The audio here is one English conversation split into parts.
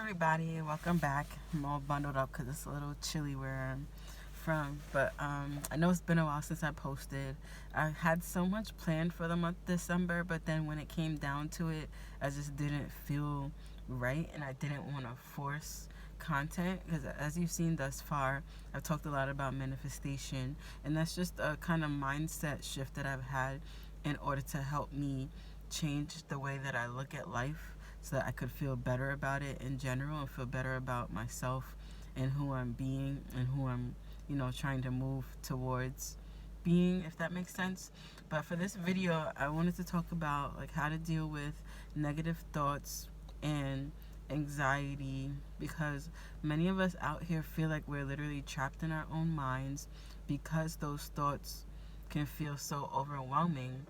everybody, welcome back. I'm all bundled up because it's a little chilly where I'm from, but I know it's been a while since I posted. I had so much planned for the month December, but then when it came down to it, I just didn't feel right, and I didn't want to force content because, as you've seen thus far, I've talked a lot about manifestation, and that's just a kind of mindset shift that I've had in order to help me change the way that I look at life so that I could feel better about it in general and feel better about myself and who I'm being and who I'm, trying to move towards being, if that makes sense. But for this video, I wanted to talk about like how to deal with negative thoughts and anxiety, because many of us out here feel like we're literally trapped in our own minds because those thoughts can feel so overwhelming,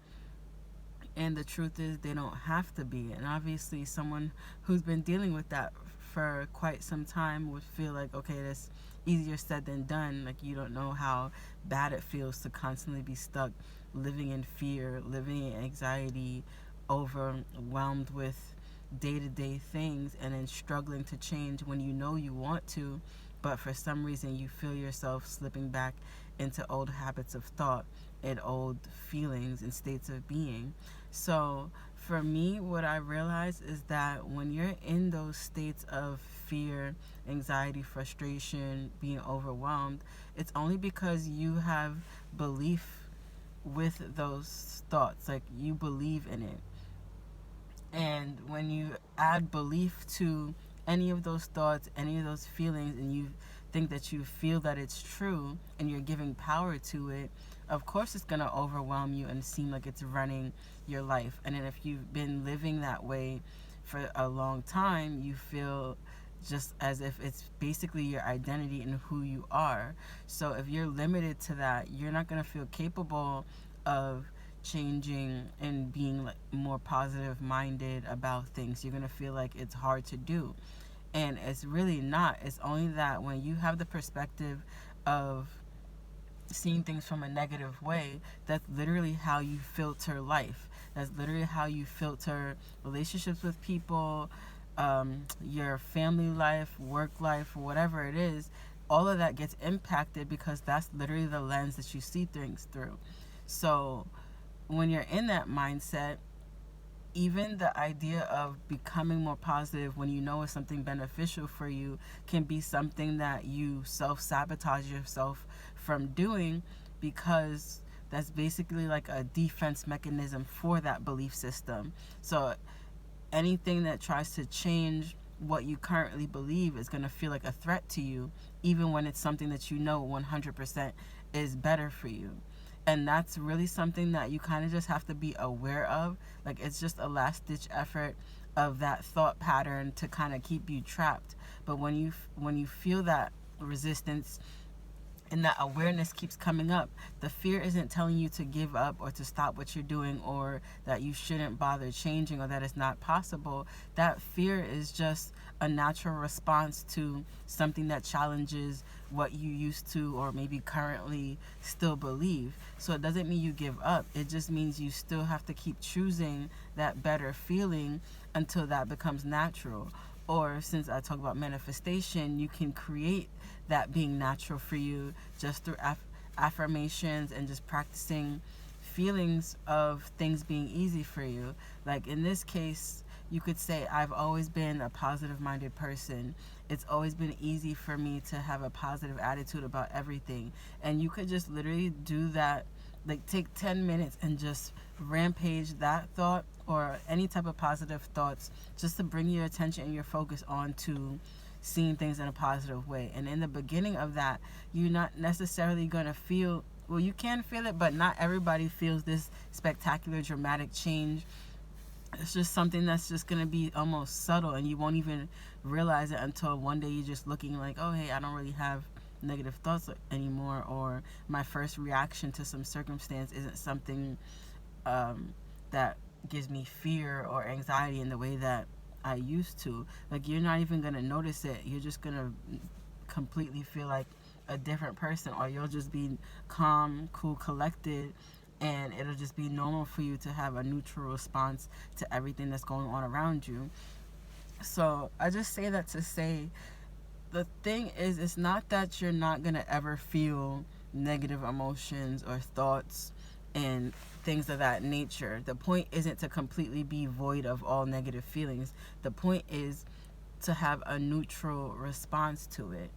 and the truth is they don't have to be. And obviously someone who's been dealing with that for quite some time would feel like, okay, that's easier said than done. Like, you don't know how bad it feels to constantly be stuck living in fear, living in anxiety, overwhelmed with day-to-day things, and then struggling to change when you know you want to, but for some reason you feel yourself slipping back into old habits of thought and old feelings and states of being. So for me, what I realize is that when you're in those states of fear, anxiety, frustration, being overwhelmed, it's only because you have belief with those thoughts. Like, you believe in it. And when you add belief to any of those thoughts, any of those feelings, and you think that you feel that it's true and you're giving power to it, of course it's going to overwhelm you and seem like it's running your life. And then if you've been living that way for a long time, you feel just as if it's basically your identity and who you are. So if you're limited to that, you're not going to feel capable of changing and being like more positive minded about things. You're going to feel like it's hard to do. And it's really not. It's only that when you have the perspective of seeing things from a negative way, that's literally how you filter life. That's literally how you filter relationships with people, your family life, work life, whatever it is. All of that gets impacted because that's literally the lens that you see things through. So when you're in that mindset, even the idea of becoming more positive when you know it's something beneficial for you can be something that you self-sabotage yourself from doing, because that's basically like a defense mechanism for that belief system. So anything that tries to change what you currently believe is going to feel like a threat to you, even when it's something that you know 100% is better for you. And that's really something that you kind of just have to be aware of. Like, it's just a last ditch effort of that thought pattern to kind of keep you trapped. But when you feel that resistance and that awareness keeps coming up, the fear isn't telling you to give up or to stop what you're doing, or that you shouldn't bother changing, or that it's not possible. That fear is just a natural response to something that challenges what you used to or maybe currently still believe. So it doesn't mean you give up. It just means you still have to keep choosing that better feeling until that becomes natural. Or, since I talk about manifestation, you can create that being natural for you just through affirmations and just practicing feelings of things being easy for you. Like in this case, you could say, I've always been a positive minded person. It's always been easy for me to have a positive attitude about everything. And you could just literally do that, like take 10 minutes and just rampage that thought or any type of positive thoughts, just to bring your attention and your focus on to seeing things in a positive way. And in the beginning of that, you're not necessarily going to feel, well, you can feel it, but not everybody feels this spectacular dramatic change. It's just something that's just going to be almost subtle, and you won't even realize it until one day you're just looking like, oh, hey, I don't really have negative thoughts anymore, or my first reaction to some circumstance isn't something that gives me fear or anxiety in the way that I used to. Like, you're not even going to notice it. You're just going to completely feel like a different person, or you'll just be calm, cool, collected, and it'll just be normal for you to have a neutral response to everything that's going on around you. So I just say that to say, the thing is, it's not that you're not going to ever feel negative emotions or thoughts and things of that nature. The point isn't to completely be void of all negative feelings. The point is to have a neutral response to it.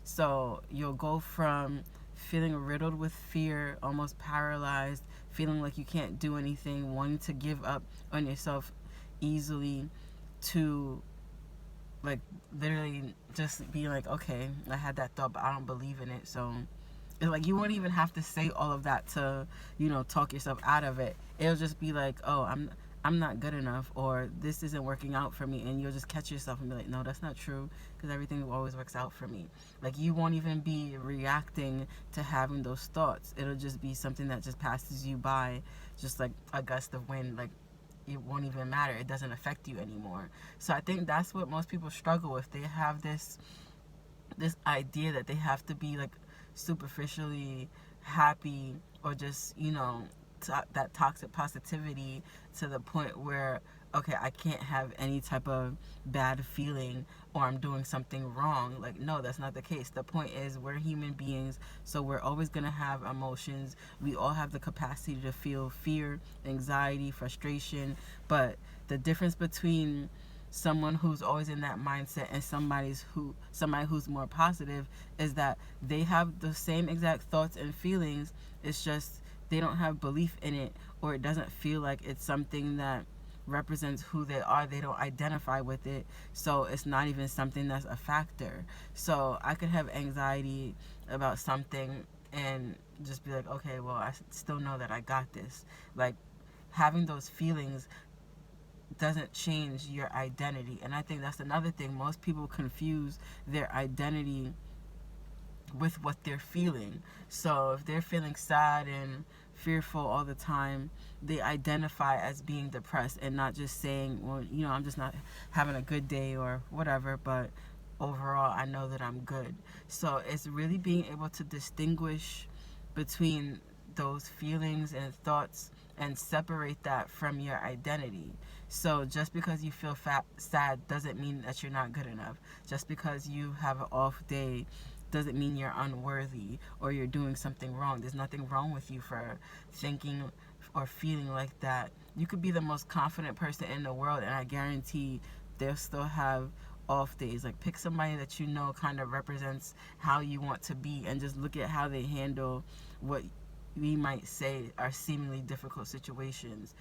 So you'll go from feeling riddled with fear, almost paralyzed, feeling like you can't do anything, wanting to give up on yourself easily, to like literally just be like, okay, I had that thought, but I don't believe in it. So it's like you won't even have to say all of that to, talk yourself out of it. It'll just be like, oh, I'm not good enough, or this isn't working out for me, and you'll just catch yourself and be like, no, that's not true, because everything always works out for me. Like, you won't even be reacting to having those thoughts. It'll just be something that just passes you by, just like a gust of wind. Like, it won't even matter. It doesn't affect you anymore. So I think that's what most people struggle with. They have this idea that they have to be like superficially happy, or just that toxic positivity, to the point where, okay, I can't have any type of bad feeling, or I'm doing something wrong. Like, no, that's not the case. The point is, we're human beings, so we're always going to have emotions. We all have the capacity to feel fear, anxiety, frustration, but the difference between someone who's always in that mindset and somebody who's more positive is that they have the same exact thoughts and feelings. It's just they don't have belief in it, or it doesn't feel like it's something that represents who they are. They don't identify with it, so it's not even something that's a factor. So I could have anxiety about something and just be like, okay, well, I still know that I got this. Like, having those feelings doesn't change your identity. And I think that's another thing. Most people confuse their identity with what they're feeling. So if they're feeling sad and fearful all the time, they identify as being depressed, and not just saying, well, I'm just not having a good day or whatever, but overall I know that I'm good. So it's really being able to distinguish between those feelings and thoughts and separate that from your identity. So just because you feel sad doesn't mean that you're not good enough. Just because you have an off day doesn't mean you're unworthy or you're doing something wrong. There's nothing wrong with you for thinking or feeling like that. You could be the most confident person in the world, and I guarantee they'll still have off days. Like, pick somebody that kind of represents how you want to be, and just look at how they handle what we might say are seemingly difficult situations.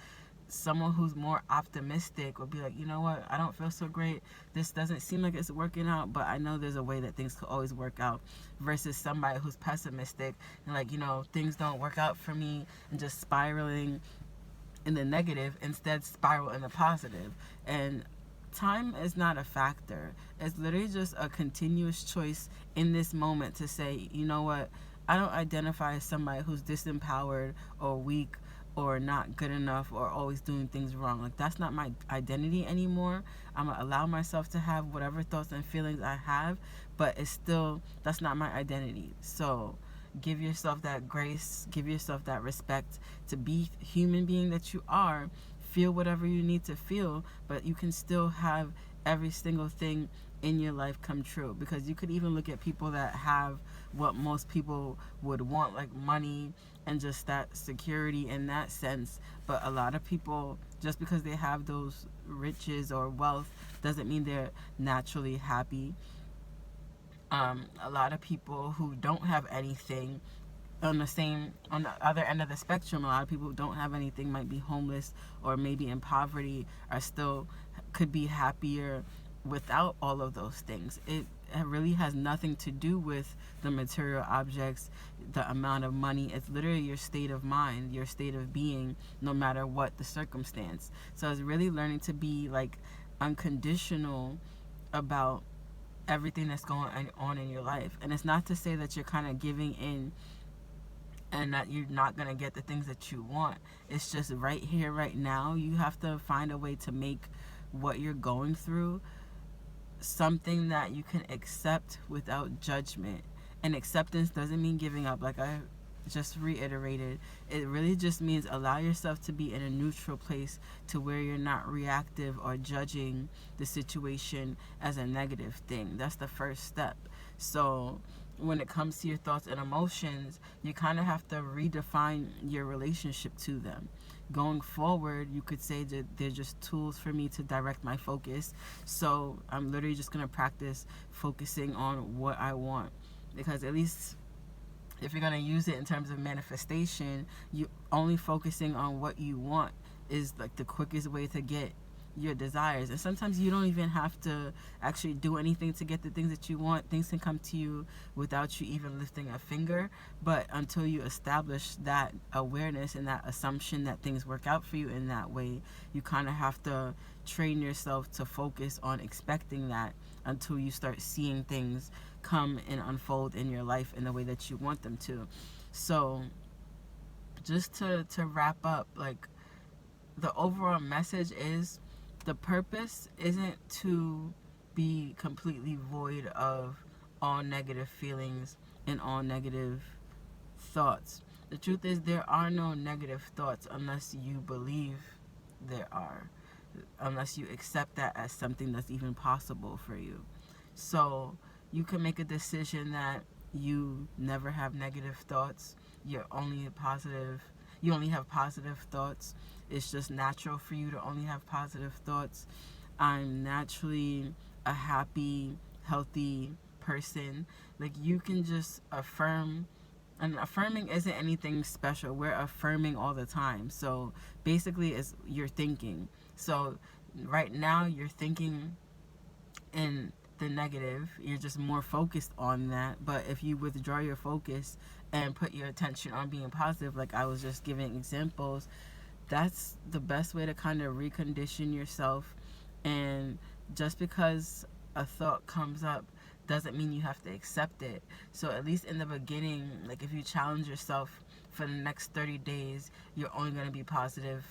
Someone who's more optimistic will be like, you know what, I don't feel so great. This doesn't seem like it's working out, but I know there's a way that things could always work out. Versus somebody who's pessimistic and like, things don't work out for me, and just spiraling in the negative, instead spiral in the positive. And time is not a factor. It's literally just a continuous choice in this moment to say, you know what, I don't identify as somebody who's disempowered or weak or not good enough or always doing things wrong. Like, that's not my identity anymore. I'm gonna allow myself to have whatever thoughts and feelings I have, but that's not my identity. So give yourself that grace, give yourself that respect to be human being that you are. Feel whatever you need to feel, but you can still have every single thing in your life come true. Because you could even look at people that have what most people would want, like money and just that security in that sense. But a lot of people, just because they have those riches or wealth, doesn't mean they're naturally happy. A lot of people who don't have anything, on the other end of the spectrum, a lot of people who don't have anything, might be homeless or maybe in poverty, are still could be happier without all of those things. It really has nothing to do with the material objects, the amount of money. It's literally your state of mind, your state of being, no matter what the circumstance. So it's really learning to be like unconditional about everything that's going on in your life. And it's not to say that you're kind of giving in and that you're not going to get the things that you want. It's just right here, right now, you have to find a way to make what you're going through something that you can accept without judgment. And acceptance doesn't mean giving up. Like I just reiterated, it really just means allow yourself to be in a neutral place to where you're not reactive or judging the situation as a negative thing. That's the first step. So when it comes to your thoughts and emotions, you kind of have to redefine your relationship to them. Going forward, you could say that they're just tools for me to direct my focus. So I'm literally just going to practice focusing on what I want. Because at least if you're going to use it in terms of manifestation, you only focusing on what you want is like the quickest way to get your desires. And sometimes you don't even have to actually do anything to get the things that you want. Things can come to you without you even lifting a finger. But until you establish that awareness and that assumption that things work out for you in that way, you kind of have to train yourself to focus on expecting that until you start seeing things come and unfold in your life in the way that you want them to. So just to wrap up, like, the overall message is the purpose isn't to be completely void of all negative feelings and all negative thoughts. The truth is, there are no negative thoughts unless you believe there are, unless you accept that as something that's even possible for you. So you can make a decision that you never have negative thoughts. You only have positive thoughts. It's just natural for you to only have positive thoughts. I'm naturally a happy, healthy person. Like, you can just affirm, and affirming isn't anything special. We're affirming all the time. So basically it's your thinking. So right now you're thinking in the negative, you're just more focused on that. But if you withdraw your focus and put your attention on being positive, like I was just giving examples, that's the best way to kind of recondition yourself. And just because a thought comes up doesn't mean you have to accept it. So at least in the beginning, like, if you challenge yourself for the next 30 days, you're only going to be positive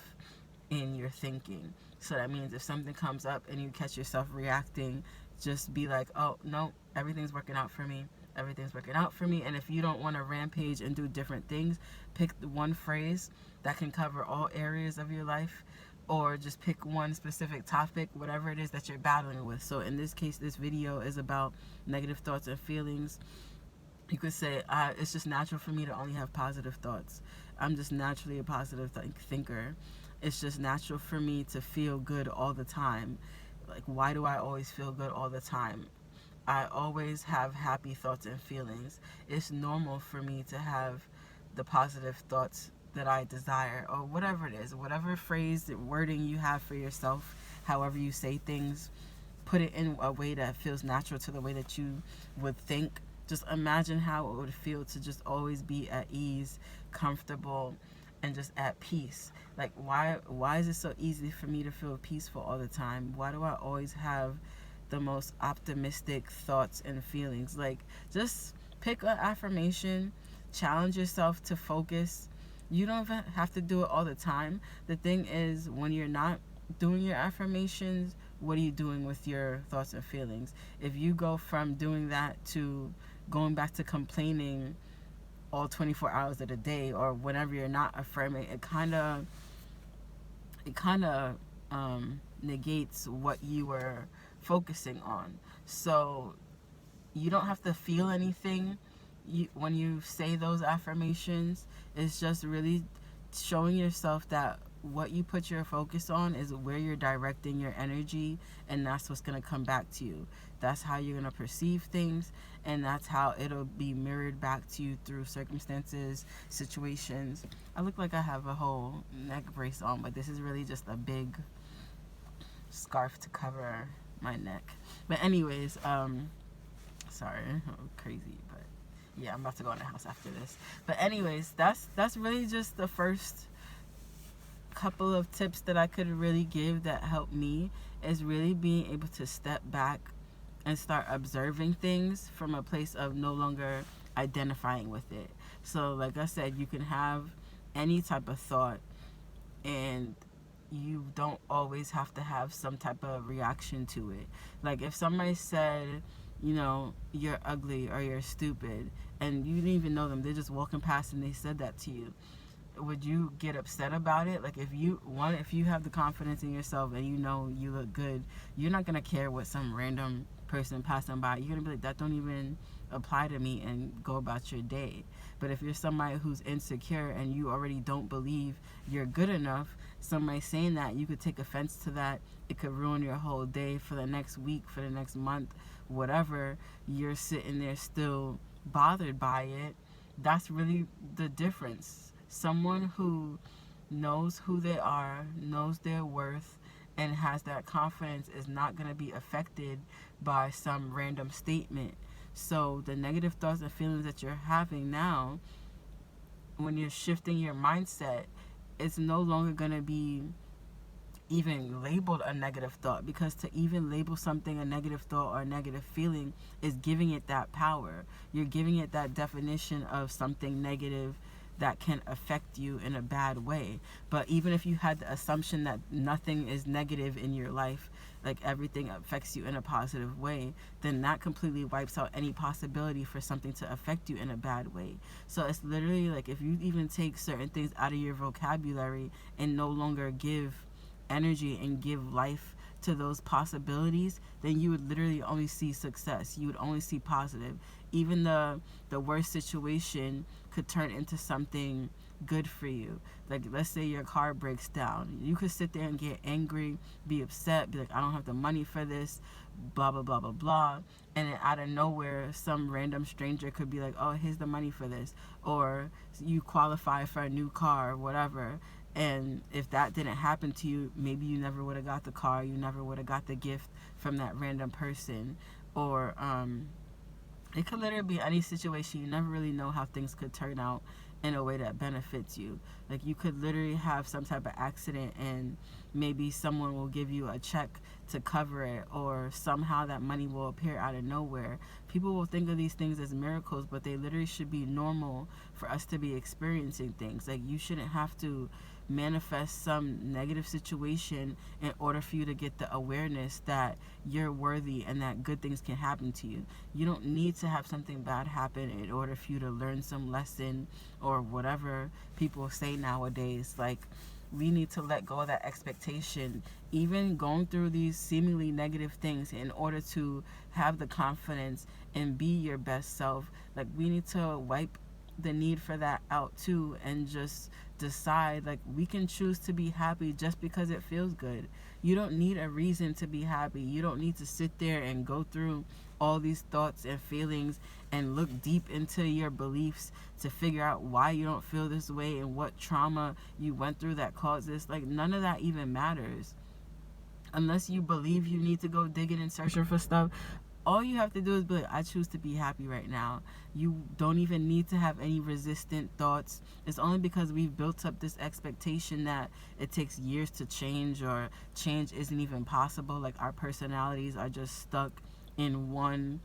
in your thinking. So that means if something comes up and you catch yourself reacting, just be like, oh no, everything's working out for me. Everything's working out for me. And if you don't want to rampage and do different things, pick one phrase that can cover all areas of your life, or just pick one specific topic, whatever it is that you're battling with. So in this case, this video is about negative thoughts and feelings. You could say, it's just natural for me to only have positive thoughts. I'm just naturally a positive thinker. It's just natural for me to feel good all the time. Like, why do I always feel good all the time? I always have happy thoughts and feelings. It's normal for me to have the positive thoughts that I desire, or whatever it is, whatever phrase, wording you have for yourself, however you say things, put it in a way that feels natural to the way that you would think. Just imagine how it would feel to just always be at ease, comfortable, and just at peace. Like, why is it so easy for me to feel peaceful all the time? Why do I always have the most optimistic thoughts and feelings? Like, just pick an affirmation, challenge yourself to focus. You don't have to do it all the time. The thing is, when you're not doing your affirmations, what are you doing with your thoughts and feelings? If you go from doing that to going back to complaining all 24 hours of the day, or whenever you're not affirming, it kind of negates what you were focusing on. So you don't have to feel anything when you say those affirmations. It's just really showing yourself that what you put your focus on is where you're directing your energy, and that's what's going to come back to you. That's how you're going to perceive things, and that's how it'll be mirrored back to you through circumstances, situations. I look like I have a whole neck brace on, but this is really just a big scarf to cover my neck. But anyways, sorry, I'm crazy, but yeah, I'm about to go in the house after this. But anyways, that's really just the first couple of tips that I could really give that helped me, is really being able to step back and start observing things from a place of no longer identifying with it. So like I said, you can have any type of thought, and you don't always have to have some type of reaction to it. Like, if somebody said you're ugly or you're stupid, and you didn't even know them, they're just walking past and they said that to you, would you get upset about it? Like, if you have the confidence in yourself and you know you look good, you're not gonna care what some random person passing by. You're gonna be like, that don't even apply to me, and go about your day. But if you're somebody who's insecure and you already don't believe you're good enough, somebody saying that, you could take offense to that. It could ruin your whole day for the next week, for the next month, whatever. You're sitting there still bothered by it. That's really the difference. Someone who knows who they are, knows their worth, and has that confidence is not going to be affected by some random statement. So the negative thoughts and feelings that you're having now, when you're shifting your mindset, it's no longer going to be even labeled a negative thought, because to even label something a negative thought or a negative feeling is giving it that power. You're giving it that definition of something negative that can affect you in a bad way. But even if you had the assumption that nothing is negative in your life, like everything affects you in a positive way, then that completely wipes out any possibility for something to affect you in a bad way. So it's literally like, if you even take certain things out of your vocabulary and no longer give energy and give life to those possibilities, then you would literally only see success. You would only see positive. Even the worst situation could turn into something good for you. Like, let's say your car breaks down. You could sit there and get angry, be upset, be like, I don't have the money for this, blah, blah, blah, blah, blah. And then out of nowhere, some random stranger could be like, oh, here's the money for this. Or you qualify for a new car, whatever. And if that didn't happen to you, maybe you never would have got the car, you never would have got the gift from that random person. Or it could literally be any situation. You never really know how things could turn out in a way that benefits you. Like, you could literally have some type of accident and maybe someone will give you a check to cover it, or somehow that money will appear out of nowhere. People will think of these things as miracles, but they literally should be normal for us to be experiencing things. Like, you shouldn't have to manifest some negative situation in order for you to get the awareness that you're worthy and that good things can happen to you. You don't need to have something bad happen in order for you to learn some lesson, or whatever people say nowadays. Like, we need to let go of that expectation, even going through these seemingly negative things, in order to have the confidence and be your best self. Like, we need to wipe the need for that out too, and just decide, like, we can choose to be happy just because it feels good. You don't need a reason to be happy. You don't need to sit there and go through all these thoughts and feelings and look deep into your beliefs to figure out why you don't feel this way and what trauma you went through that caused this. Like, none of that even matters. Unless you believe you need to go digging and searching for stuff, all you have to do is be like, I choose to be happy right now. You don't even need to have any resistant thoughts. It's only because we've built up this expectation that it takes years to change, or change isn't even possible. Like, our personalities are just stuck in one,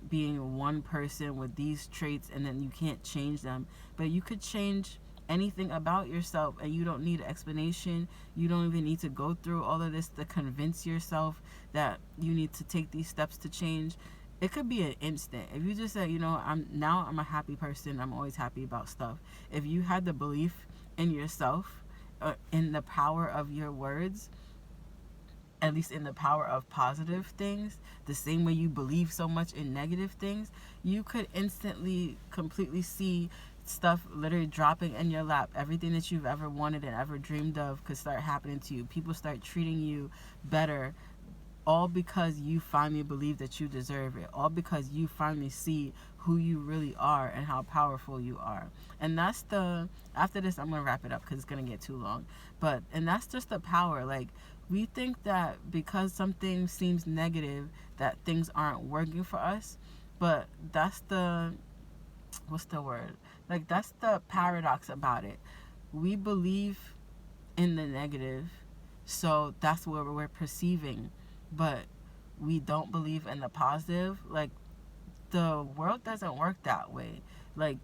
being one person with these traits, and then you can't change them. But you could change anything about yourself, and you don't need an explanation. You don't even need to go through all of this to convince yourself that you need to take these steps to change. It could be an instant. If you just say, I'm a happy person, I'm always happy about stuff. If you had the belief in yourself, in the power of your words, at least in the power of positive things, the same way you believe so much in negative things, you could instantly completely see stuff literally dropping in your lap. Everything that you've ever wanted and ever dreamed of could start happening to you. People start treating you better, all because you finally believe that you deserve it. All because you finally see who you really are and how powerful you are. And after this, I'm going to wrap it up because it's going to get too long. And that's just the power. Like, we think that because something seems negative, that things aren't working for us. But that's what's the word? Like, that's the paradox about it. We believe in the negative, so that's what we're perceiving. But we don't believe in the positive. Like, the world doesn't work that way. Like,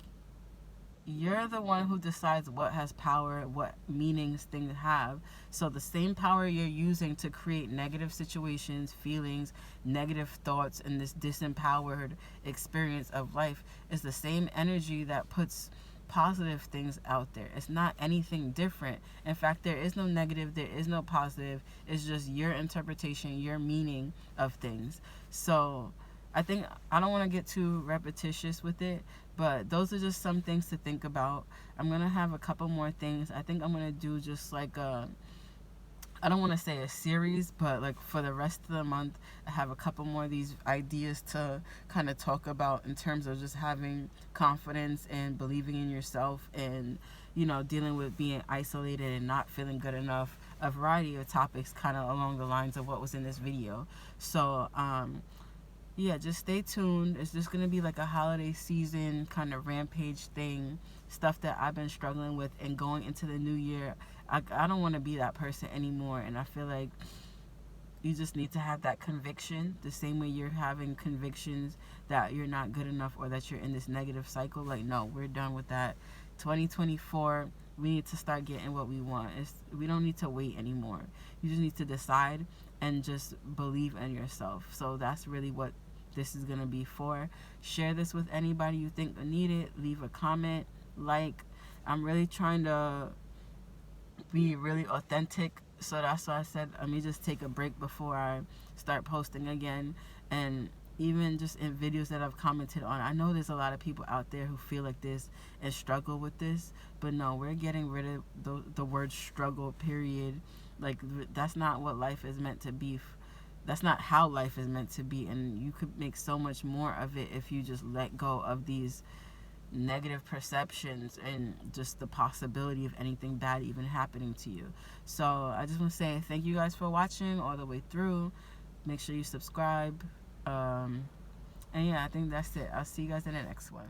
you're the one who decides what has power, what meanings things have. So the same power you're using to create negative situations, feelings, negative thoughts, and this disempowered experience of life is the same energy that puts positive things out there. It's not anything different. In fact, there is no negative, there is no positive. It's just your interpretation, your meaning of things. So I think I don't want to get too repetitious with it, but those are just some things to think about. I'm going to have a couple more things. I think I'm going to do just like I don't want to say a series, but like for the rest of the month, I have a couple more of these ideas to kind of talk about in terms of just having confidence and believing in yourself and, you know, dealing with being isolated and not feeling good enough. A variety of topics kind of along the lines of what was in this video. So, yeah, just stay tuned. It's just going to be like a holiday season kind of rampage thing, stuff that I've been struggling with, and going into the new year, I don't want to be that person anymore. And I feel like you just need to have that conviction the same way you're having convictions that you're not good enough or that you're in this negative cycle. Like, no, we're done with that. 2024, we need to start getting what we want. We don't need to wait anymore. You just need to decide and just believe in yourself. So that's really what this is going to be for. Share this with anybody you think need it. Leave a comment, like. I'm really trying to be really authentic, so that's why I said let me just take a break before I start posting again. And even just in videos that I've commented on, I know there's a lot of people out there who feel like this and struggle with this, but no, we're getting rid of the word struggle, period. Like, that's not what life is meant to be. That's not how life is meant to be, and you could make so much more of it if you just let go of these negative perceptions and just the possibility of anything bad even happening to you. So I just want to say thank you guys for watching all the way through. Make sure you subscribe, and yeah, I think that's it. I'll see you guys in the next one.